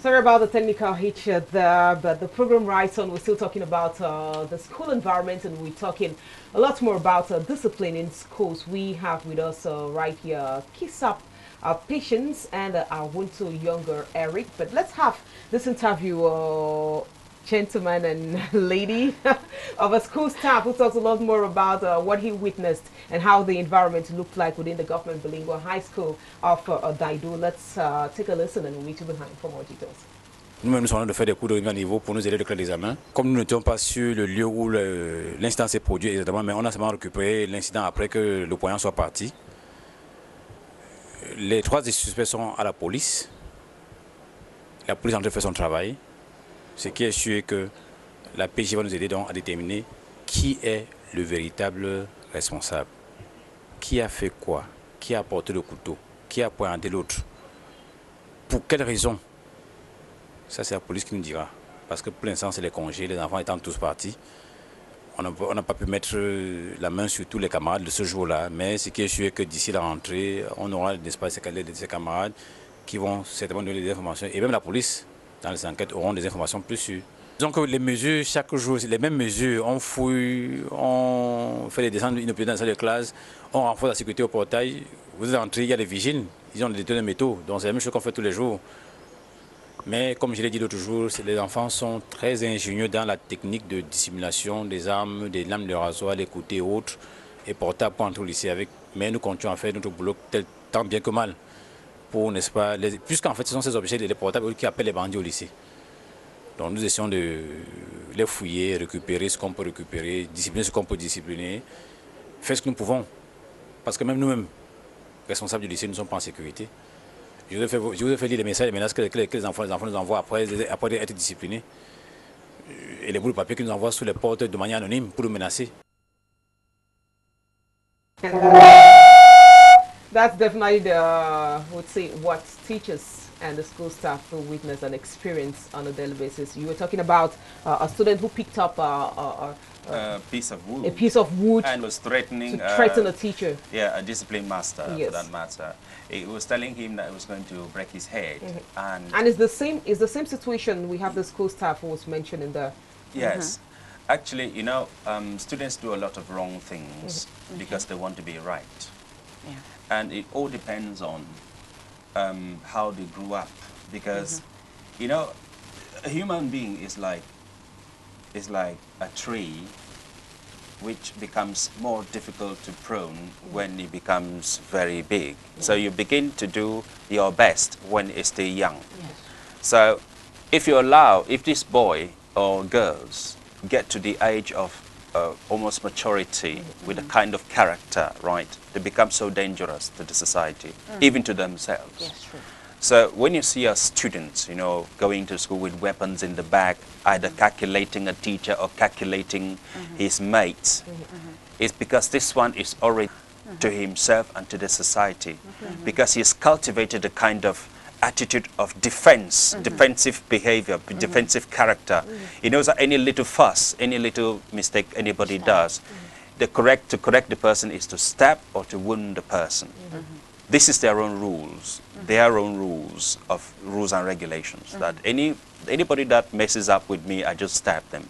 Sorry about the technical hitch there, but the program right on. We're still talking about the school environment, and we're talking a lot more about discipline in schools. We have with us right here Kisap, our patients, and our Wunto younger Eric. But let's have this interview, gentleman and lady, of a school staff who talks a lot more about what he witnessed and how the environment looked like within the government bilingual high school of Daido. Let's take a listen and we'll meet you behind for more details. Nous-mêmes, nous sommes en train de faire des cours de remise à niveau pour nous aider à déclarer l'examen. Comme nous n'étions pas sur le lieu où l'incident s'est produit exactement, mais on a seulement récupéré l'incident après que le poignant soit parti. Les trois suspects sont à la police. La police est en train de faire son travail. Ce qui est sûr est que la PJ va nous aider donc à déterminer qui est le véritable responsable. Qui a fait quoi? Qui a porté le couteau? Qui a pointé l'autre? Pour quelle raison? Ça, c'est la police qui nous dira. Parce que pour l'instant, c'est les congés, les enfants étant tous partis. On n'a pas pu mettre la main sur tous les camarades de ce jour-là. Mais ce qui est sûr est que d'ici la rentrée, on aura des ces camarades qui vont certainement donner des informations. Et même la police, dans les enquêtes, auront des informations plus sûres. Disons que les mesures, chaque jour, c'est les mêmes mesures. On fouille, on fait les descentes inopinées dans la salle de classe, on renforce la sécurité au portail. Vous êtes entré, il y a des vigiles, ils ont des détecteurs de métaux. Donc c'est la même chose qu'on fait tous les jours. Mais comme je l'ai dit l'autre jour, les enfants sont très ingénieux dans la technique de dissimulation des armes, des lames de rasoir, des couteaux et autres, et portables pour entrer au lycée avec. Mais nous continuons à faire notre boulot tant bien que mal. Pour, n'est-ce pas, puisqu'en fait ce sont ces objets, les portables qui appellent les bandits au lycée. Donc nous essayons de les fouiller, récupérer ce qu'on peut récupérer, discipliner ce qu'on peut discipliner, faire ce que nous pouvons. Parce que même nous-mêmes, responsables du lycée, nous ne sommes pas en sécurité. Je vous ai fait lire les messages, les menaces que les enfants nous envoient après être disciplinés. Et les bouts de papier qu'ils nous envoient sous les portes de manière anonyme pour nous menacer. That's definitely would say what teachers and the school staff will witness and experience on a daily basis. You were talking about a student who picked up a piece of wood. A piece of wood and was threatening to threaten a teacher. Yeah, a discipline master, yes, for that matter. He was telling him that he was going to break his head. And it's the same situation we have the school staff who was mentioned in the. Yes. Actually, you know, students do a lot of wrong things because they want to be right. Yeah. And it all depends on how they grew up. Because, you know, a human being is like a tree which becomes more difficult to prune when it becomes very big. So you begin to do your best when it's still young. Yes. So if this boy or girls get to the age of almost maturity with a kind of character, right, they become so dangerous to the society, even to themselves. Yes, true. So when you see our students, you know, going to school with weapons in the bag, either calculating a teacher or calculating his mates, it's because this one is already to himself and to the society, because he has cultivated a kind of attitude of defense, defensive behavior, defensive character. He knows that any little fuss, any little mistake anybody does, to correct the person is to stab or to wound the person. This is their own rules, their own rules and regulations. That anybody that messes up with me, I just stab them.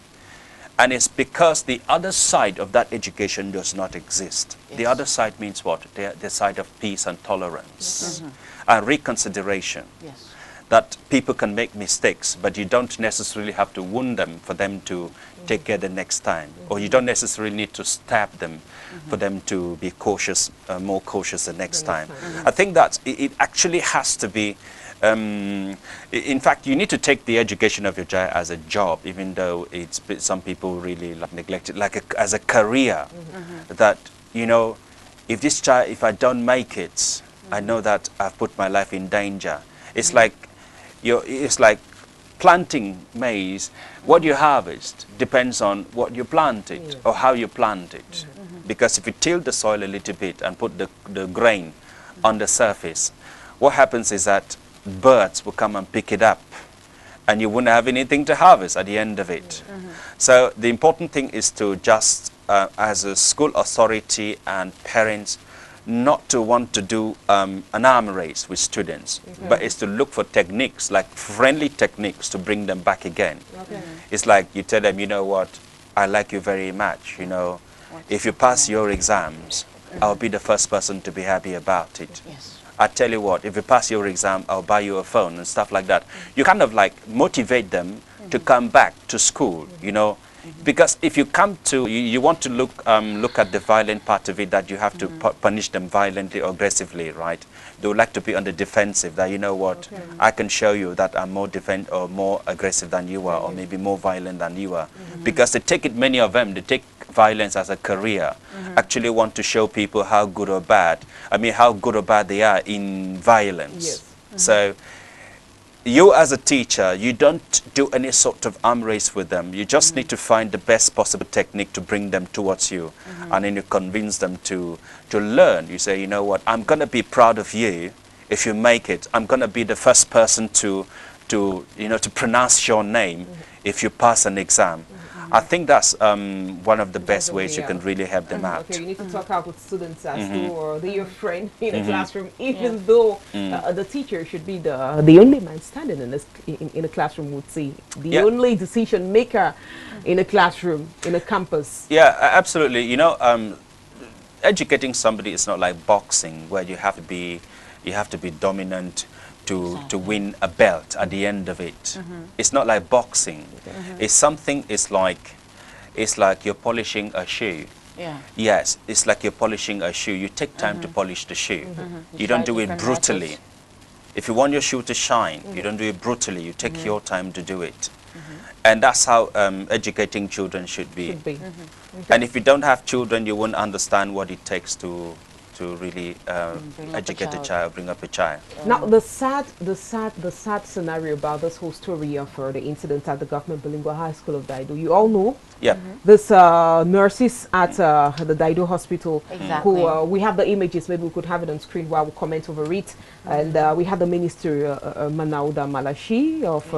And it's because the other side of that education does not exist. Yes. The other side means what? The side of peace and tolerance and reconsideration. Yes. That people can make mistakes, but you don't necessarily have to wound them for them to take care the next time. Or you don't necessarily need to stab them for them to be cautious, more cautious the next time. I think that it actually has to be, in fact, you need to take the education of your child as a job, even though some people really neglect it, as a career. That, you know, if I don't make it, I know that I've put my life in danger. It's like planting maize. What you harvest depends on what you planted or how you plant it. Because if you till the soil a little bit and put the grain on the surface, what happens is that birds will come and pick it up and you wouldn't have anything to harvest at the end of it. So the important thing is to just, as a school authority and parents, not to want to do an arm race with students, but it's to look for techniques, like friendly techniques, to bring them back again. It's like you tell them, you know what, I like you very much, you know, if you pass your exams, I'll be the first person to be happy about it. I tell you what, if you pass your exam, I'll buy you a phone and stuff like that. You kind of like motivate them to come back to school, you know, because if you come to, you want to look at the violent part of it, that you have to punish them violently or aggressively, right? They would like to be on the defensive, that, you know what, I can show you that I'm more more aggressive than you are, or maybe more violent than you are. Because they take it, many of them, they take violence as a career, actually want to show people how good or bad, how good or bad they are in violence. So you as a teacher, you don't do any sort of arm race with them. You just need to find the best possible technique to bring them towards you, and then you convince them to learn. You say, you know what, I'm going to be proud of you if you make it. I'm going to be the first person to pronounce your name if you pass an exam. I think that's one of the best ways you can really help them out. Okay, you need to talk out with students as though or they're your friend in a classroom, even though the teacher should be the only man standing in a classroom, would say. The only decision maker in a classroom, in a campus. Yeah, absolutely. You know, educating somebody is not like boxing, where you have to be dominant to win a belt at the end of it. It's not like boxing. It's something, it's like you're polishing a shoe. Yes, it's like you're polishing a shoe. You take time to polish the shoe. You don't do it brutally. If you want your shoe to shine, you don't do it brutally. You take your time to do it. And that's how educating children should be. And if you don't have children, you won't understand what it takes to really educate a child, bring up a child. Now, the sad scenario about this whole story of the incident at the Government Bilingual High School of Daido, you all know. This nurses at the Daido Hospital, who we have the images, maybe we could have it on screen while we comment over it. And we have the Minister Manauda Malashi of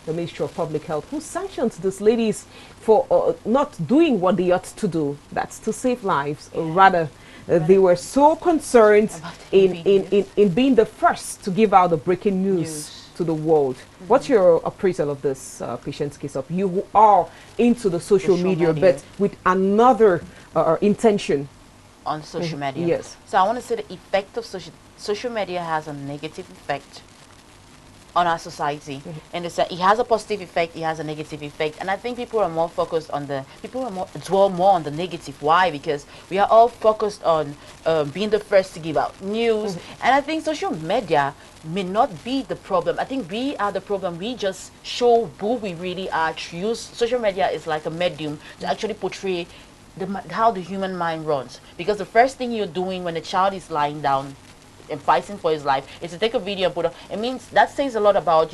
the Ministry of Public Health, who sanctions these ladies for not doing what they ought to do. That's to save lives, or rather. They were so concerned in being the first to give out the breaking news to the world. What's your appraisal of this patient's case of you who are into the social media, but with another intention? On social media? Yes. So I want to say the effect of social media has a negative effect on our society. And it has a positive effect, it has a negative effect. And I think people are more focused on dwell more on the negative. Why? Because we are all focused on being the first to give out news. And I think social media may not be the problem. I think we are the problem. We just show who we really are. Social media is like a medium to actually portray how the human mind runs. Because the first thing you're doing when a child is lying down and fighting for his life is to take a video and put it. It means that says a lot about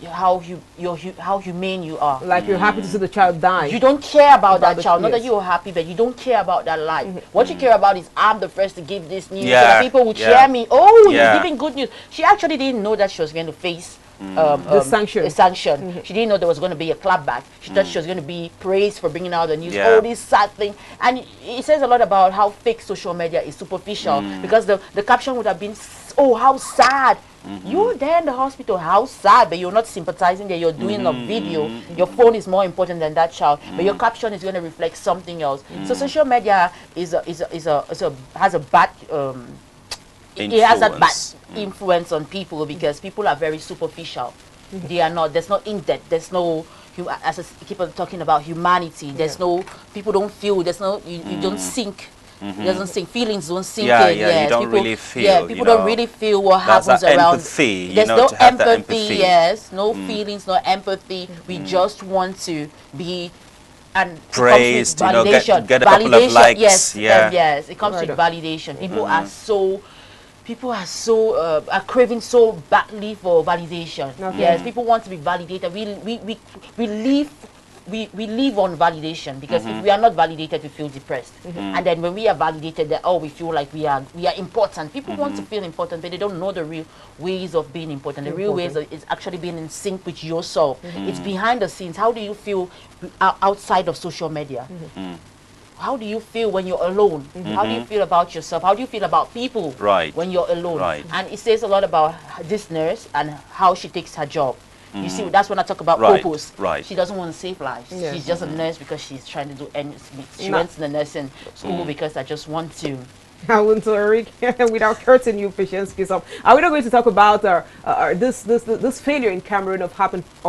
how humane you are. Like you're happy to see the child die. You don't care about that child. Not that you're happy, but you don't care about that life. What you care about is, I'm the first to give this news so that people will share me. Oh, you're giving good news. She actually didn't know that she was going to face the sanction. She didn't know there was going to be a clapback. She thought she was going to be praised for bringing out the news. Oh, this sad thing. And it says a lot about how fake social media is, superficial. Because the caption would have been, oh, how sad. You're there in the hospital, how sad, but you're not sympathizing there. You're doing a video. Your phone is more important than that child, but your caption is going to reflect something else. So social media has a bad it has a bad influence on people, because people are very superficial. They are not. There's no in-depth. There's no. As I keep on talking about humanity. There's no. People don't feel. There's no. You don't sink. It doesn't sink. Feelings don't sink in. You don't really feel. Yeah, people don't really feel what happens around. Empathy. There's no empathy. Yes, no feelings, no empathy. We just want to be. And praised, validation. Get a couple of likes. Yes, yes. It comes with validation. People are so craving so badly for validation. Yes, people want to be validated. We live on validation, because if we are not validated, we feel depressed. And then when we are validated, then we feel like we are important. People want to feel important, but they don't know the real ways of being important. The real ways is actually being in sync with yourself. It's behind the scenes. How do you feel outside of social media? how do you feel when you're alone? How do you feel about yourself? How do you feel about people when you're alone? And it says a lot about this nurse and how she takes her job. You see, that's when I talk about purpose. She doesn't want to save lives. She's just a nurse because she's trying to do ends meet. She went to the nursing school because I just want to. I want to, Eric, without hurting you, patience. Are we not going to talk about this failure in Cameroon of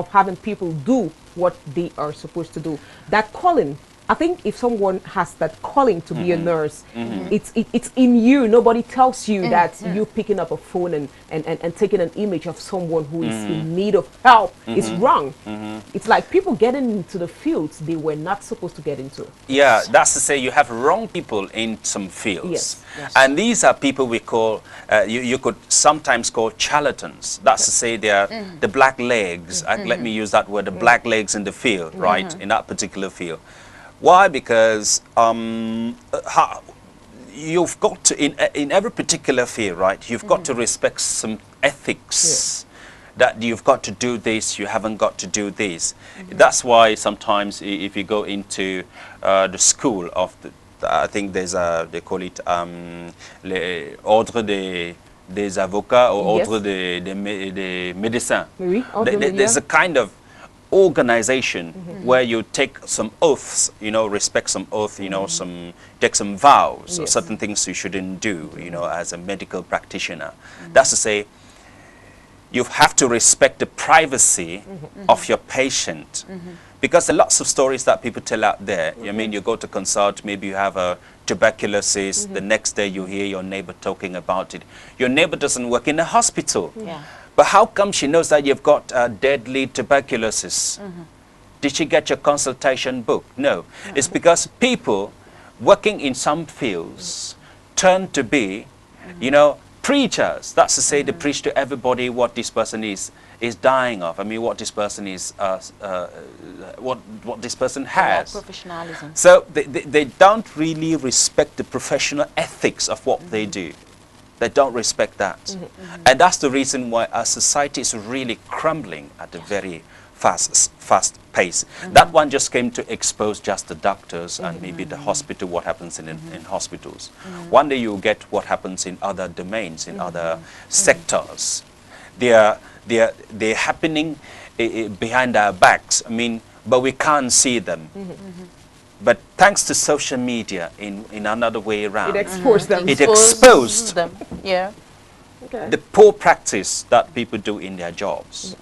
having people do what they are supposed to do? That calling. I think if someone has that calling to be a nurse, it's in you. Nobody tells you that you picking up a phone and taking an image of someone who is in need of help is wrong. It's like people getting into the fields they were not supposed to get into. Yeah, that's to say you have wrong people in some fields. Yes. And these are people we call, you could sometimes call charlatans. That's to say they are the black legs, let me use that word, the black legs in the field, right, in that particular field. Why? Because you've got to, in every particular field, right, you've got to respect some ethics. That you've got to do this, you haven't got to do this. That's why sometimes if you go into the school of the, I think there's a, they call it Ordre des avocats or Ordre des médecins. There's a kind of organization where you take some oaths, you know, respect some oath, you know, take some vows, certain things you shouldn't do, you know, as a medical practitioner. That's to say, you have to respect the privacy of your patient. Because there are lots of stories that people tell out there. I mean, you go to consult, maybe you have a tuberculosis, the next day you hear your neighbor talking about it. Your neighbor doesn't work in a hospital. But how come she knows that you've got deadly tuberculosis? Did she get your consultation book? No. It's because people working in some fields turn to be, you know, preachers. That's to say they preach to everybody what this person is dying of. I mean, what this person is, what this person has. Professionalism. So they don't really respect the professional ethics of what they do. They don't respect that. And that's the reason why our society is really crumbling at a very fast pace. That one just came to expose just the doctors and maybe the hospital, what happens in hospitals. One day you'll get what happens in other domains, in other sectors. They're happening behind our backs. I mean, but we can't see them. But thanks to social media, in another way around, it exposed them. It exposed them. The poor practice that people do in their jobs.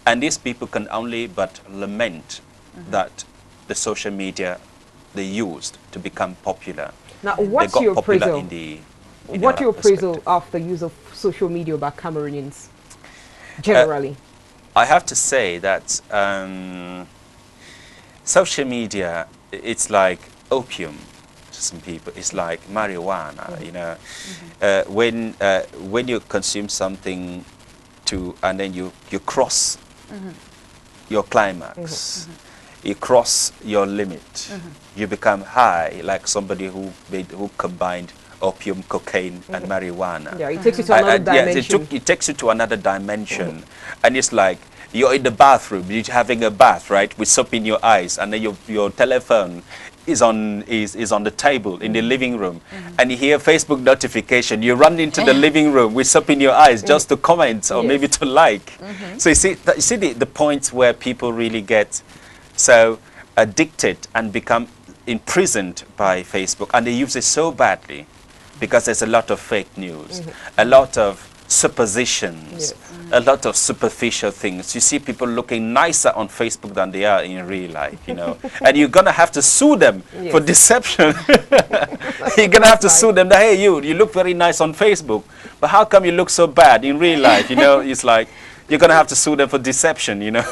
And these people can only but lament that the social media they used to become popular. Now, what's your appraisal? What's your appraisal of the use of social media by Cameroonians generally? I have to say that social media, it's like opium to some people. It's like marijuana, you know. When you consume something and then you cross your climax, you cross your limit, you become high, like somebody who combined opium, cocaine, and marijuana. Yeah, it takes you to another dimension. It takes you to another dimension, and it's like you're in the bathroom, you're having a bath, right, with soap in your eyes, and then your telephone is on the table in the living room, and you hear Facebook notification. You run into the living room with soap in your eyes just to comment or maybe to like. So you see the points where people really get so addicted and become imprisoned by Facebook, and they use it so badly because there's a lot of fake news, a lot of suppositions, a lot of superficial things. You see people looking nicer on Facebook than they are in real life, you know. And you're going to have to sue them for deception. You're going to have to sue them that, hey, you look very nice on Facebook, but how come you look so bad in real life, you know? It's like, you're going to have to sue them for deception, you know.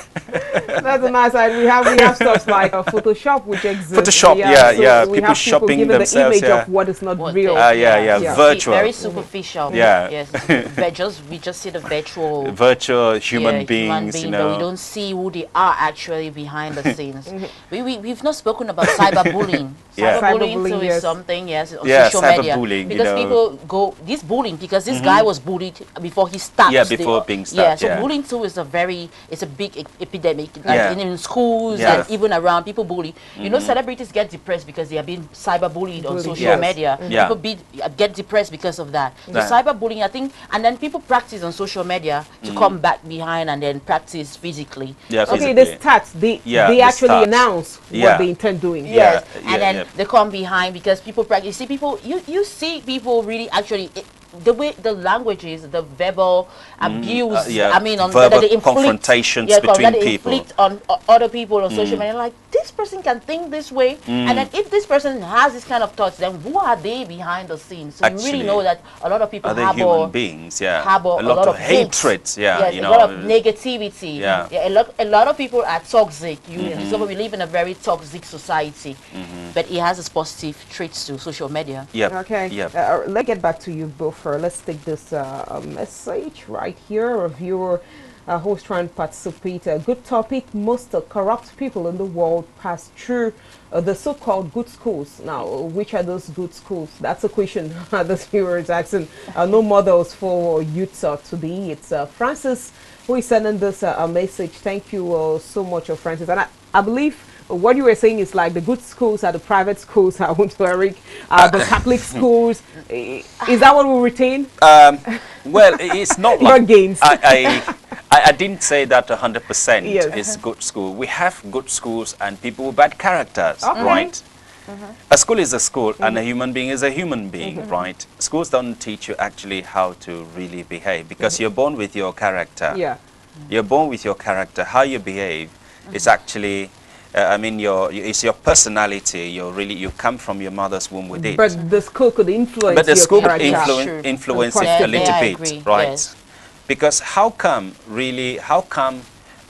That's a nice idea. We have stuff like Photoshop, which exists. Photoshop, so people shopping themselves, the image of what is not real. Virtual. Very superficial. Yes. We just see the virtual human beings, you know. But we don't see who they are actually behind the scenes. We've not spoken about cyberbullying. Cyberbullying too is something, on social media. Because people go, this bullying, because this guy was bullied before he starts. Before being started. So bullying too is it's a big epidemic, like Yeah. in schools Yeah. and even around. People bully. You know, celebrities get depressed because they are being cyberbullied on social Yes. media. Yeah. People get depressed because of that. So Yeah. cyberbullying, I think, and then people practice on social media to come back behind and then practice physically. Yeah, Okay, physically. the stats, they The actually stats. announce Yeah. what they intend doing. Yeah. Yes, and then yeah. they come behind because people practice. You see people, you see people really actually the way the languages, the verbal abuse. yeah, I mean, verbal that they inflict, confrontations that between they people. inflict on other people on social media. Like, this person can think this way, and then if this person has this kind of thoughts, then who are they behind the scenes? So you Actually, really know that a lot of people Are they harbor human beings? Yeah. harbor a lot of hate. hatred. Yeah. Yes, you a know. lot of negativity. Yeah. A lot of people are toxic. So we live in a very toxic society, but it has its positive traits to social media. Yep. Okay. Yep. Let's get back to you both. Let's take this message right here. A viewer who's trying to participate. A good topic. Most corrupt people in the world pass through the so-called good schools. Now, which are those good schools? That's a question this viewer is asking. No models for youths to be. It's Francis who is sending this message. Thank you so much, Francis. And I believe what you were saying is like the good schools are the private schools, I want to Eric, the Catholic schools. Is that what we retain? Well, it's not Your like gains. I didn't say that 100% Yes. is good school. We have good schools and people with bad characters, Okay. right? A school is a school and a human being is a human being, right? Schools don't teach you actually how to really behave because you're born with your character. Yeah. You're born with your character. How you behave is actually, it's your personality. You come from your mother's womb with it. But the school could influence But the your school character. True. influence Yeah, it a yeah, little I bit, agree, right? yes. Because how come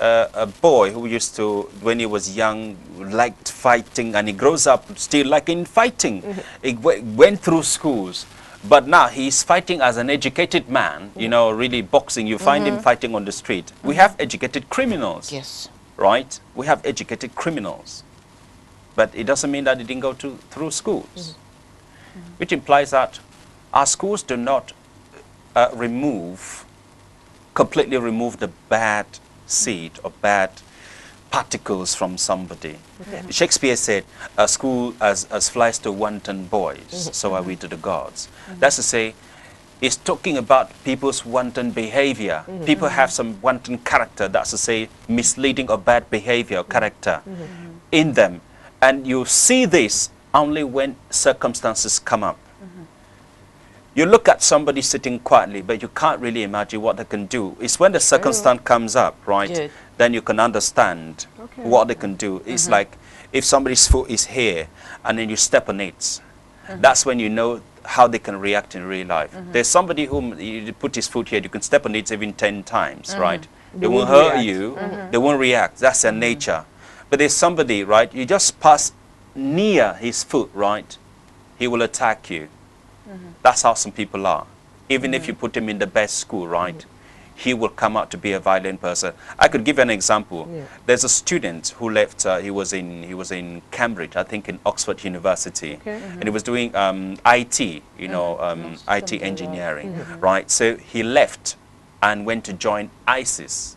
a boy who used to, when he was young, liked fighting and he grows up still liking fighting, he went through schools, but now he's fighting as an educated man, you know, really boxing, you find him fighting on the street. We have educated criminals, Yes. right? We have educated criminals. But it doesn't mean that they didn't go through schools. Which implies that our schools do not completely remove the bad seed or bad particles from somebody. Shakespeare said, a school as flies to wanton boys, so are we to the gods. That's to say, it's talking about people's wanton behavior. People have some wanton character, that's to say, misleading or bad behavior or character in them. And you see this only when circumstances come up. You look at somebody sitting quietly, but you can't really imagine what they can do. It's when the circumstance comes up, right? Good. Then you can understand what they can do. It's like if somebody's foot is here and then you step on it, that's when you know how they can react in real life. There's somebody whom you put his foot here, you can step on it even 10 times, right? They won't hurt react. you, they won't react. That's their nature. But there's somebody, right? You just pass near his foot, right? He will attack you. That's how some people are. Even if you put him in the best school, right? He will come out to be a violent person. I could give you an example. There's a student who left. He was in Cambridge, I think, in Oxford University, and he was doing IT, you know, IT engineering, right? So he left and went to join ISIS.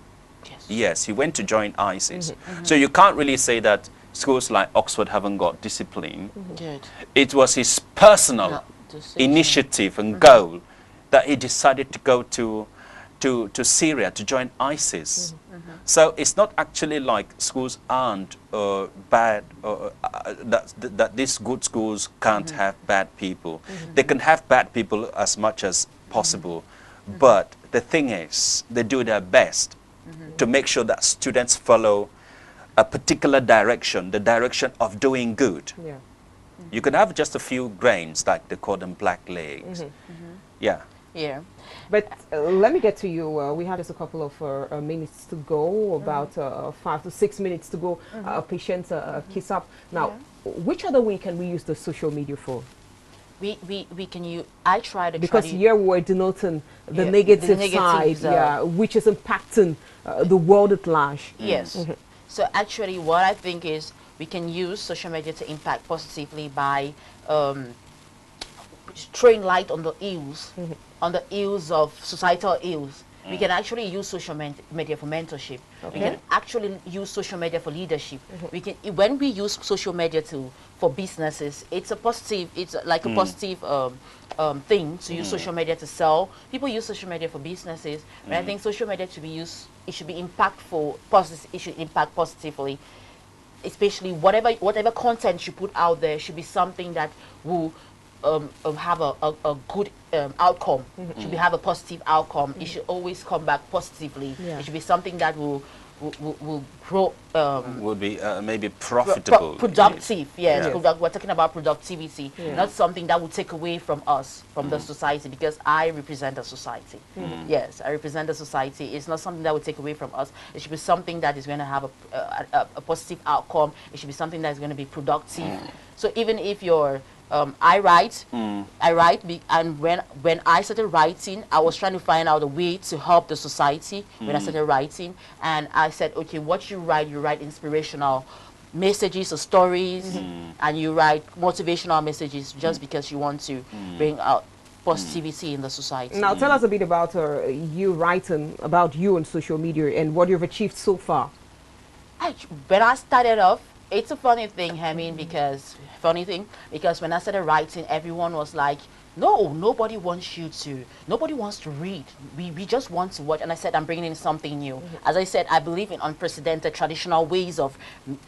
Yes, he went to join ISIS. So you can't really say that schools like Oxford haven't got discipline. Good. It was his personal initiative and goal that he decided to go to Syria to join ISIS. So it's not actually like schools aren't bad, that these good schools can't have bad people. They can have bad people as much as possible, but the thing is, they do their best to make sure that students follow a particular direction, the direction of doing good. Yeah. You can have just a few grains, like they call them black legs. Yeah. Yeah. But let me get to you. We have just a couple of minutes to go, about 5 to 6 minutes to go. Patience, kiss up. Now, which other way can we use the social media for? We can use, I try to Because here we're denoting the Yeah, negative the side, negatives, which is impacting the world at large. Yes. So actually what I think is we can use social media to impact positively by throwing light on the ills, on the ills of societal ills. We can actually use social media for mentorship. Okay. We can actually use social media for leadership. We can, when we use social media for businesses, it's a positive. It's like a positive thing to use social media to sell. People use social media for businesses, but I think social media should be used. It should be impactful. It should impact positively. Especially whatever content you put out there should be something that will have a good outcome. Should have a positive outcome. It should always come back positively. Yeah. It should be something that will grow. Would be maybe profitable. Productive, yes. Yeah. We're talking about productivity, not something that will take away from us, from the society, because I represent a society. Yes, I represent a society. It's not something that will take away from us. It should be something that is going to have a positive outcome. It should be something that is going to be productive. So even if you're I write, and when I started writing, I was trying to find out a way to help the society when I started writing, and I said, okay, what you write inspirational messages or stories, and you write motivational messages just because you want to bring out positivity in the society. Now, tell us a bit about you writing about you on social media and what you've achieved so far. When I started off, it's a funny thing, because when I started writing, everyone was like, no, nobody wants to read. We just want to watch. And I said, I'm bringing in something new. As I said, I believe in unprecedented traditional ways of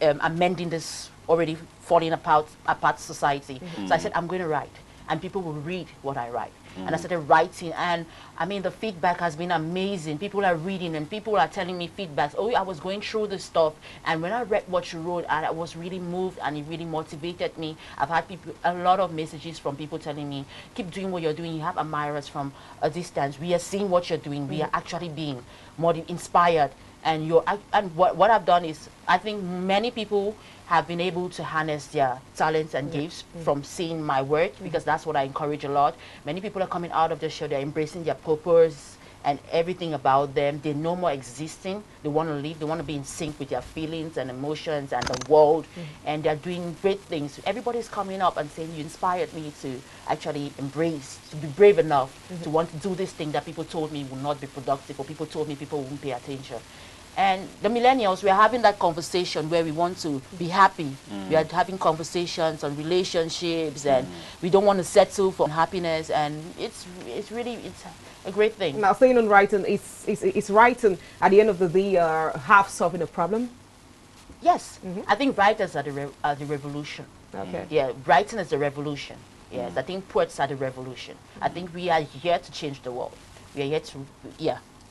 amending this already falling apart society. So I said, I'm going to write, and people will read what I write. And I started writing, and the feedback has been amazing. People are reading, and people are telling me feedbacks. Oh, I was going through this stuff, and when I read what you wrote, I was really moved, and it really motivated me. I've had a lot of messages from people telling me, keep doing what you're doing. You have admirers from a distance. We are seeing what you're doing. We are actually being more inspired. And what I've done is, I think many people have been able to harness their talents and gifts from seeing my work, because that's what I encourage a lot. Many people are coming out of the show, they're embracing their purpose and everything about them. They're no more existing. They want to live. They want to be in sync with their feelings and emotions and the world. And they're doing great things. Everybody's coming up and saying, you inspired me to actually embrace, to be brave enough to want to do this thing that people told me would not be productive, or people told me people wouldn't pay attention. And the millennials, we are having that conversation where we want to be happy. We are having conversations on relationships, and we don't want to settle for happiness. And it's a great thing. Now, saying on writing, it's writing at the end of the day half solving a problem? Yes. I think writers are the revolution. Okay. Yeah, writing is the revolution. Yes, I think poets are the revolution. I think we are here to change the world. We are here to,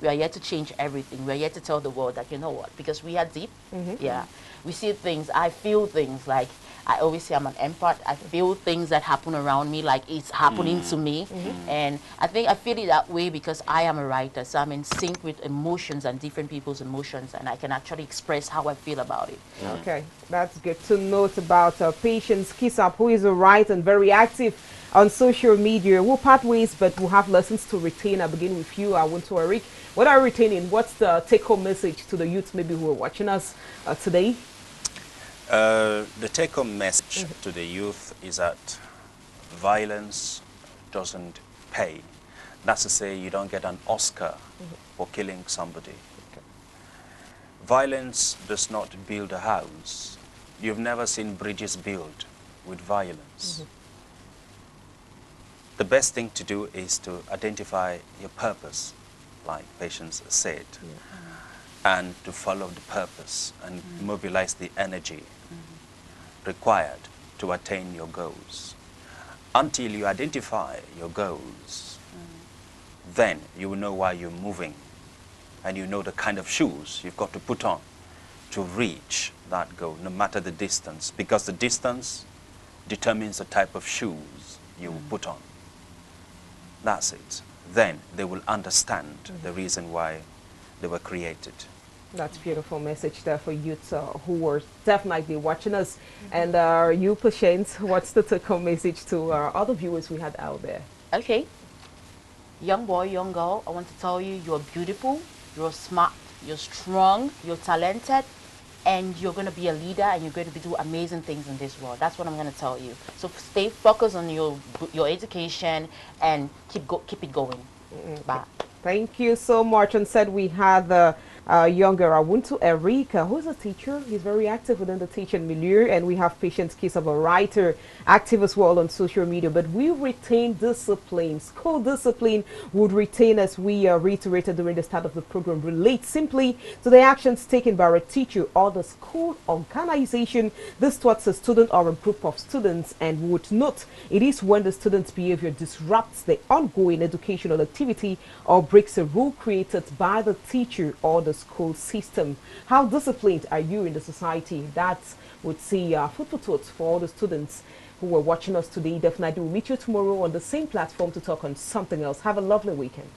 we are here to change everything. We are here to tell the world that, you know what, because we are deep. We see things, I feel things, like I always say I'm an empath. I feel things that happen around me like it's happening to me. And I think I feel it that way because I am a writer. So I'm in sync with emotions and different people's emotions, and I can actually express how I feel about it. Okay, that's good to note about Patience Kisap, who is a writer and very active on social media. We'll part ways, but we'll have lessons to retain. I begin with you. I want to Eric. What are you retaining? What's the take-home message to the youth maybe who are watching us today? The take-home message to the youth is that violence doesn't pay. That's to say, you don't get an Oscar for killing somebody. Violence does not build a house. You've never seen bridges built with violence. The best thing to do is to identify your purpose, like Patience said, and to follow the purpose and mobilize the energy required to attain your goals. Until you identify your goals, then you will know why you're moving, and you know the kind of shoes you've got to put on to reach that goal, no matter the distance, because the distance determines the type of shoes you will put on. That's it. Then they will understand the reason why they were created. That's a beautiful message there for youth who were definitely watching us. And you, Patience, what's the take-home message to other viewers we had out there? Okay. Young boy, young girl, I want to tell you, you're beautiful, you're smart, you're strong, you're talented, and you're going to be a leader, and you're going to do amazing things in this world. That's what I'm going to tell you. So stay focused on your education and keep it going. Bye. Thank you so much. And said we had the younger Awuntu Erika, who's a teacher. He's very active within the teaching milieu. And we have Patience Case of a writer, active as well on social media. But we retain discipline. School discipline would retain, as we reiterated during the start of the program, relate simply to the actions taken by a teacher or the school organization. This towards a student or a group of students, and would note it is when the student's behavior disrupts the ongoing educational activity or breaks a rule created by the teacher or the school system. How disciplined are you in the society? That would see food for thought for all the students who were watching us today. Definitely we'll meet you tomorrow on the same platform to talk on something else. Have a lovely weekend.